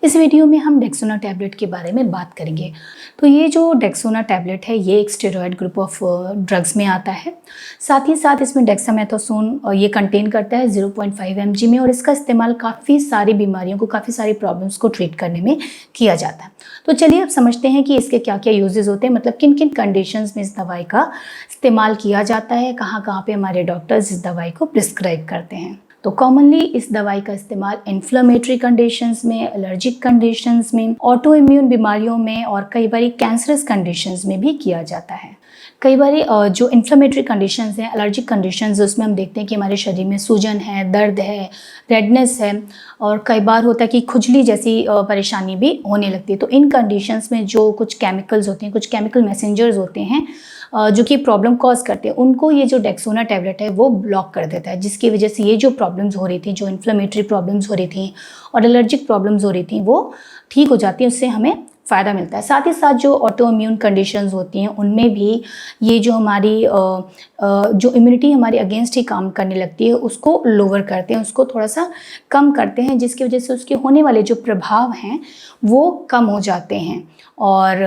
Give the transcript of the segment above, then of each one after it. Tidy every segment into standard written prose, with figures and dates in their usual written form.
इस वीडियो में हम डेक्सोना टैबलेट के बारे में बात करेंगे। तो ये जो डेक्सोना टैबलेट है ये एक स्टेरॉयड ग्रुप ऑफ ड्रग्स में आता है। साथ ही साथ इसमें डेक्सामेथासोन ये कंटेन करता है 0.5 mg में, और इसका इस्तेमाल काफ़ी सारी बीमारियों को, काफ़ी सारी प्रॉब्लम्स को ट्रीट करने में किया जाता है। तो चलिए अब समझते हैं कि इसके क्या क्या यूजेस होते हैं, मतलब किन किन कंडीशंस में इस दवाई का इस्तेमाल किया जाता है, कहाँ कहाँ पे हमारे डॉक्टर्स इस दवाई को प्रिस्क्राइब करते हैं। तो कॉमनली इस दवाई का इस्तेमाल इन्फ्लेमेटरी कंडीशंस में, एलर्जिक कंडीशंस में, ऑटो इम्यून बीमारियों में और कई बार कैंसरस कंडीशंस में भी किया जाता है। कई बार जो इन्फ्लेमेटरी कंडीशंस हैं, एलर्जिक कंडीशंस, उसमें हम देखते हैं कि हमारे शरीर में सूजन है, दर्द है, रेडनेस है, और कई बार होता है कि खुजली जैसी परेशानी भी होने लगती है। तो इन कंडीशंस में जो कुछ केमिकल्स होते हैं, कुछ केमिकल मैसेंजर्स होते हैं जो कि प्रॉब्लम कॉज करते हैं, उनको ये जो डेक्सोना टैबलेट है वो ब्लॉक कर देता है, जिसकी वजह से ये जो प्रॉब्लम्स हो रही थी, जो इन्फ्लेमेटरी प्रॉब्लम्स हो रही थी और एलर्जिक प्रॉब्लम्स हो रही थी, वो ठीक हो जाती है। उससे हमें फ़ायदा मिलता है। साथ ही साथ जो ऑटो इम्यून कंडीशंस होती हैं उनमें भी ये जो हमारी जो इम्यूनिटी हमारी अगेंस्ट ही काम करने लगती है उसको लोअर करते हैं, उसको थोड़ा सा कम करते हैं, जिसकी वजह से उसके होने वाले जो प्रभाव हैं वो कम हो जाते हैं, और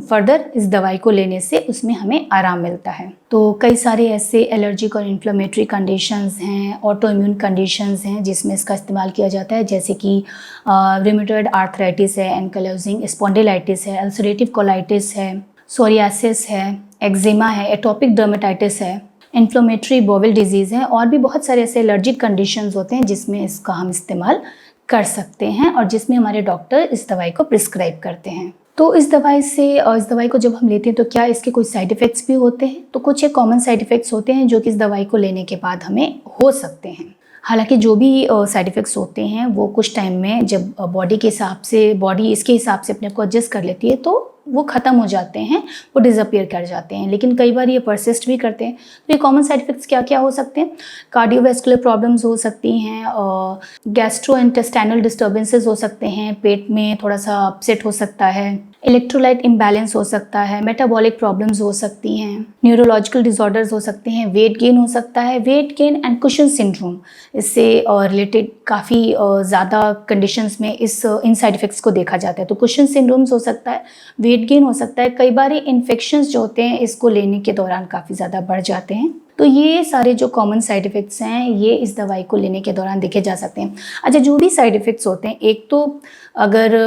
फर्दर इस दवाई को लेने से उसमें हमें आराम मिलता है। तो कई सारे ऐसे एलर्जिक और इन्फ्लेमेटरी कंडीशंस हैं, ऑटो इम्यून कंडीशंस हैं जिसमें इसका इस्तेमाल किया जाता है, जैसे कि रूमेटॉइड आर्थराइटिस है, एंकाइलोजिंग स्पॉन्डिलाइटिस है, अल्सरेटिव कोलाइटिस है, सोरियासिस है, एक्जिमा है, एटोपिक डर्मेटाइटिस है, इन्फ्लेमेटरी बोवेल डिजीज़ है, और भी बहुत सारे ऐसे एलर्जिक कंडीशंस होते हैं जिसमें इसका हम इस्तेमाल कर सकते हैं और जिसमें हमारे डॉक्टर इस दवाई को प्रिस्क्राइब करते हैं। तो इस दवाई को जब हम लेते हैं तो क्या इसके कोई साइड इफ़ेक्ट्स भी होते हैं? तो कुछ एक कॉमन साइड इफ़ेक्ट्स होते हैं जो कि इस दवाई को लेने के बाद हमें हो सकते हैं। हालांकि जो भी साइड इफ़ेक्ट्स होते हैं वो कुछ टाइम में जब बॉडी इसके हिसाब से अपने को एडजस्ट कर लेती है तो वो ख़त्म हो जाते हैं, वो डिसअपीयर कर जाते हैं, लेकिन कई बार ये परसिस्ट भी करते हैं। तो ये कॉमन साइड इफ़ेक्ट्स क्या क्या हो सकते हैं? कार्डियोवैस्कुलर प्रॉब्लम्स हो सकती हैं, और गैस्ट्रोइंटेस्टाइनल डिस्टर्बेंसेस हो सकते हैं, पेट में थोड़ा सा अपसेट हो सकता है, इलेक्ट्रोलाइट इम्बैलेंस हो सकता है, मेटाबॉलिक प्रॉब्लम्स हो सकती हैं, न्यूरोलॉजिकल डिसऑर्डर्स हो सकते हैं, वेट गेन हो सकता है, weight gain and cushion syndrome, इससे रिलेटेड काफ़ी ज़्यादा कंडीशंस में इन साइड इफ़ेक्ट्स को देखा जाता है। तो कुशन सिंड्रोम्स हो सकता है, वेट गेन हो सकता है, कई बार इन्फेक्शंस जो होते हैं इसको लेने के दौरान काफ़ी ज़्यादा बढ़ जाते हैं। तो ये सारे जो कॉमन साइड इफ़ेक्ट्स हैं ये इस दवाई को लेने के दौरान देखे जा सकते हैं। अच्छा, जो भी साइड इफ़ेक्ट्स होते हैं, एक तो अगर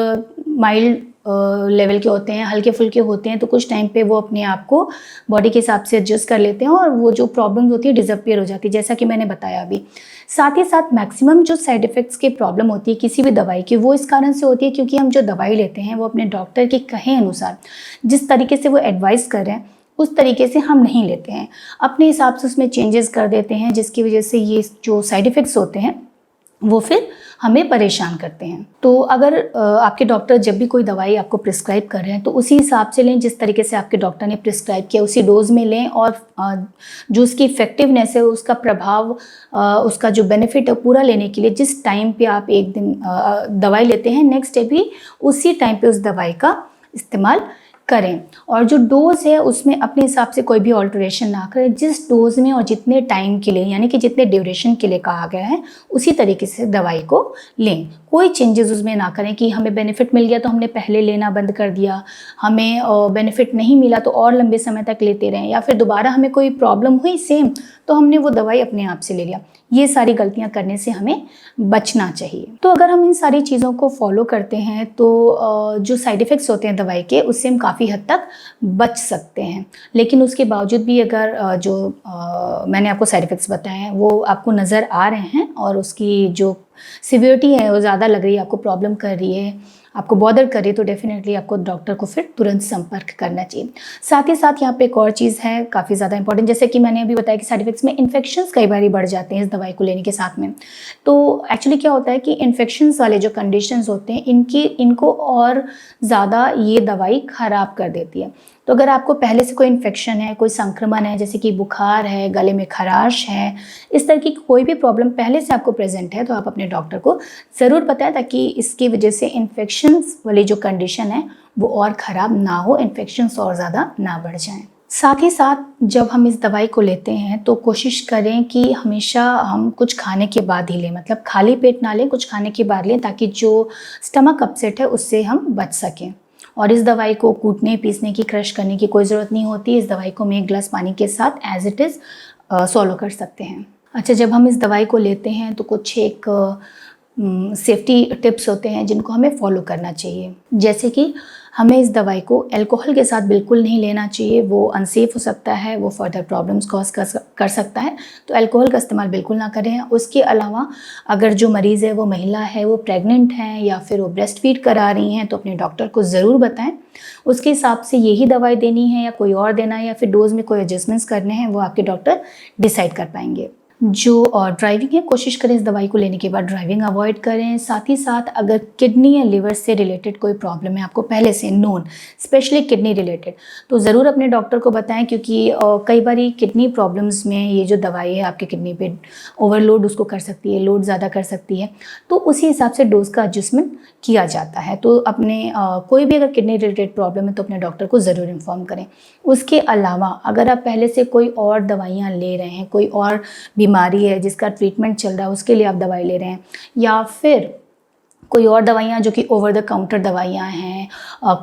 माइल्ड लेवल के होते हैं, हल्के फुल्के होते हैं, तो कुछ टाइम पे वो अपने आप को बॉडी के हिसाब से एडजस्ट कर लेते हैं और वो जो प्रॉब्लम्स होती है डिसअपीयर हो जाती है, जैसा कि मैंने बताया अभी। साथ ही साथ मैक्सिमम जो साइड इफ़ेक्ट्स की प्रॉब्लम होती है किसी भी दवाई की, वो इस कारण से होती है क्योंकि हम जो दवाई लेते हैं वो अपने डॉक्टर के कहे अनुसार, जिस तरीके से वो एडवाइस कर रहे हैं उस तरीके से हम नहीं लेते हैं, अपने हिसाब से उसमें चेंजेस कर देते हैं, जिसकी वजह से ये जो साइड इफ़ेक्ट्स होते हैं वो फिर हमें परेशान करते हैं। तो अगर आपके डॉक्टर जब भी कोई दवाई आपको प्रिस्क्राइब कर रहे हैं तो उसी हिसाब से लें, जिस तरीके से आपके डॉक्टर ने प्रिस्क्राइब किया उसी डोज में लें, और जो उसकी इफ़ेक्टिवनेस है, उसका प्रभाव, उसका जो बेनिफिट है पूरा लेने के लिए जिस टाइम पे आप एक दिन दवाई लेते हैं, नेक्स्ट डे भी उसी टाइम पे उस दवाई का इस्तेमाल करें, और जो डोज है उसमें अपने हिसाब से कोई भी ऑल्टरेशन ना करें। जिस डोज में और जितने टाइम के लिए, यानी कि जितने ड्यूरेशन के लिए कहा गया है उसी तरीके से दवाई को लें। कोई चेंजेस उसमें ना करें कि हमें बेनिफिट मिल गया तो हमने पहले लेना बंद कर दिया, हमें बेनिफिट नहीं मिला तो और लंबे समय तक लेते रहें, या फिर दोबारा हमें कोई प्रॉब्लम हुई सेम तो हमने वो दवाई अपने आप से ले लिया। ये सारी गलतियां करने से हमें बचना चाहिए। तो अगर हम इन सारी चीज़ों को फॉलो करते हैं तो जो साइड इफ़ेक्ट्स होते हैं दवाई के उससे हम काफ़ी हद तक बच सकते हैं। लेकिन उसके बावजूद भी अगर मैंने आपको साइड इफ़ेक्ट्स बताए हैं वो आपको नज़र आ रहे हैं और उसकी जो सिवियरिटी है वो ज़्यादा लग रही है, आपको प्रॉब्लम कर रही है, आपको बॉदर कर रही है, तो डेफिनेटली आपको डॉक्टर को फिर तुरंत संपर्क करना चाहिए। साथ ही साथ यहाँ पे एक और चीज़ है काफ़ी ज़्यादा इंपॉर्टेंट, जैसे कि मैंने अभी बताया कि साइड इफ़ेक्ट्स में इन्फेक्शंस कई बार बढ़ जाते हैं इस दवाई को लेने के साथ में। तो एक्चुअली क्या होता है कि इन्फेक्शंस वाले जो कंडीशंस होते हैं इनको और ज़्यादा ये दवाई ख़राब कर देती है। तो अगर आपको पहले से कोई इन्फेक्शन है, कोई संक्रमण है, जैसे कि बुखार है, गले में खराश है, इस तरह की कोई भी प्रॉब्लम पहले से आपको प्रेजेंट है तो आप अपने डॉक्टर को ज़रूर बताएं, ताकि इसकी वजह से इन्फेक्शंस वाली जो कंडीशन है वो और ख़राब ना हो, इन्फेक्शंस और ज़्यादा ना बढ़ जाएं। साथ ही साथ जब हम इस दवाई को लेते हैं तो कोशिश करें कि हमेशा हम कुछ खाने के बाद ही लें, मतलब खाली पेट ना लें, कुछ खाने के बाद लें, ताकि जो स्टमक अपसेट है उससे हम बच सकें। और इस दवाई को कूटने, पीसने की, क्रश करने की कोई ज़रूरत नहीं होती। इस दवाई को हम 1 ग्लास पानी के साथ एज़ इट इज़ सॉलो कर सकते हैं। अच्छा, जब हम इस दवाई को लेते हैं तो कुछ एक सेफ्टी टिप्स होते हैं जिनको हमें फॉलो करना चाहिए। जैसे कि हमें इस दवाई को अल्कोहल के साथ बिल्कुल नहीं लेना चाहिए, वो अनसेफ हो सकता है, वो फर्दर प्रॉब्लम्स कॉज कर सकता है, तो अल्कोहल का इस्तेमाल बिल्कुल ना करें। उसके अलावा अगर जो मरीज़ है वो महिला है, वो प्रेग्नेंट हैं या फिर वो ब्रेस्ट फीड करा रही हैं, तो अपने डॉक्टर को ज़रूर बताएं। उसके हिसाब से यही दवाई देनी है या कोई और देना है या फिर डोज में कोई एडजस्टमेंट्स करने हैं, वो आपके डॉक्टर डिसाइड कर पाएंगे। जो ड्राइविंग है, कोशिश करें इस दवाई को लेने के बाद ड्राइविंग अवॉइड करें। साथ ही साथ अगर किडनी या लिवर से रिलेटेड कोई प्रॉब्लम है आपको पहले से नोन, स्पेशली किडनी रिलेटेड, तो ज़रूर अपने डॉक्टर को बताएं, क्योंकि कई बार किडनी प्रॉब्लम्स में ये जो दवाई है आपके किडनी पे ओवरलोड उसको कर सकती है, लोड ज़्यादा कर सकती है, तो उसी हिसाब से डोज का एडजस्टमेंट किया जाता है। तो अपने कोई भी अगर किडनी रिलेटेड प्रॉब्लम है तो अपने डॉक्टर को ज़रूर इन्फॉर्म करें। उसके अलावा अगर आप पहले से कोई और दवाइयाँ ले रहे हैं, कोई और बीमारी है जिसका ट्रीटमेंट चल रहा है उसके लिए आप दवाई ले रहे हैं, या फिर कोई और दवाइयाँ जो कि ओवर द काउंटर दवाइयाँ हैं,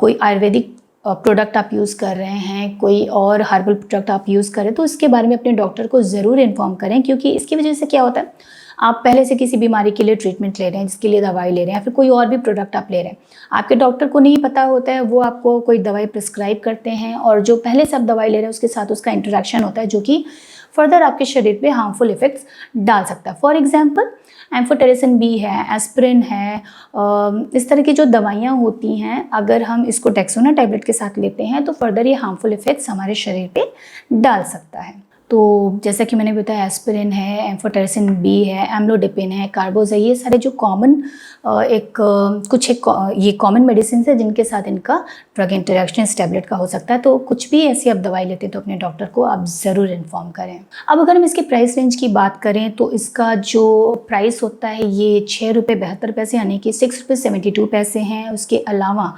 कोई आयुर्वेदिक प्रोडक्ट आप यूज़ कर रहे हैं, कोई और हर्बल प्रोडक्ट आप यूज़ कर रहे हैं, तो इसके बारे में अपने डॉक्टर को ज़रूर इन्फॉर्म करें। क्योंकि इसकी वजह से क्या होता है, आप पहले से किसी बीमारी के लिए ट्रीटमेंट ले रहे हैं, जिसके लिए दवाई ले रहे हैं, या फिर कोई और भी प्रोडक्ट आप ले रहे हैं, आपके डॉक्टर को नहीं पता होता है, वो आपको कोई दवाई प्रिस्क्राइब करते हैं और जो पहले से आप दवाई ले रहे हैं उसके साथ उसका इंटरेक्शन होता है, जो कि फर्दर आपके शरीर पे हार्मफुल इफेक्ट्स डाल सकता है। फॉर एग्जांपल एम्फोटेरेसिन बी है, एस्पिरिन है, इस तरह की जो दवाइयाँ होती हैं, अगर हम इसको डेक्सोना टैबलेट के साथ लेते हैं तो फर्दर ये हार्मफुल इफेक्ट्स हमारे शरीर पे डाल सकता है। तो जैसा कि मैंने बताया, एस्पिरिन है, एम्फोटेरेसिन बी है, एम्लोडिपिन है, कार्बोज है, ये सारे जो कॉमन ये कॉमन मेडिसिन है जिनके साथ इनका ड्रग इंटरेक्शन इस टैबलेट का हो सकता है। तो कुछ भी ऐसी आप दवाई लेते हैं तो अपने डॉक्टर को आप ज़रूर इन्फॉर्म करें। अब अगर हम इसके प्राइस रेंज की बात करें तो इसका जो प्राइस होता है ये 6 रुपये 72 पैसे यानी कि 6 रुपये 72 पैसे हैं। उसके अलावा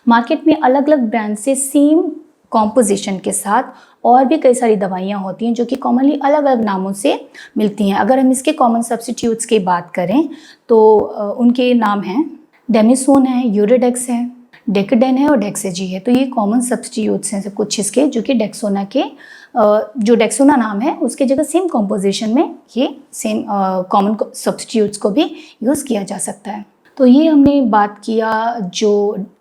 मार्केट में अलग अलग ब्रांड से सेम कॉम्पोजिशन के साथ और भी कई सारी दवाइयाँ होती हैं जो कि कॉमनली अलग अलग नामों से मिलती हैं। अगर हम इसके कॉमन सब्स्टिट्यूट्स की बात करें तो उनके नाम हैं डेमिसोन है, यूरिडेक्स है, डेक्डेन है और डेक्सेजी है। तो ये कॉमन सब्स्टिट्यूट्स हैं सब कुछ इसके, जो कि डेक्सोना के जो डेक्सोना नाम है उसके जगह सेम कॉम्पोजिशन में ये सेम कॉमन सब्स्टिट्यूट्स को भी यूज़ किया जा सकता है। तो ये हमने बात किया जो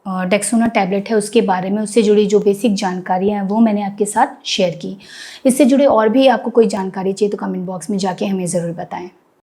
डेक्सोना टैबलेट है उसके बारे में, उससे जुड़ी जो बेसिक जानकारियाँ हैं वो मैंने आपके साथ शेयर की। इससे जुड़े और भी आपको कोई जानकारी चाहिए तो कमेंट बॉक्स में जाके हमें ज़रूर बताएं।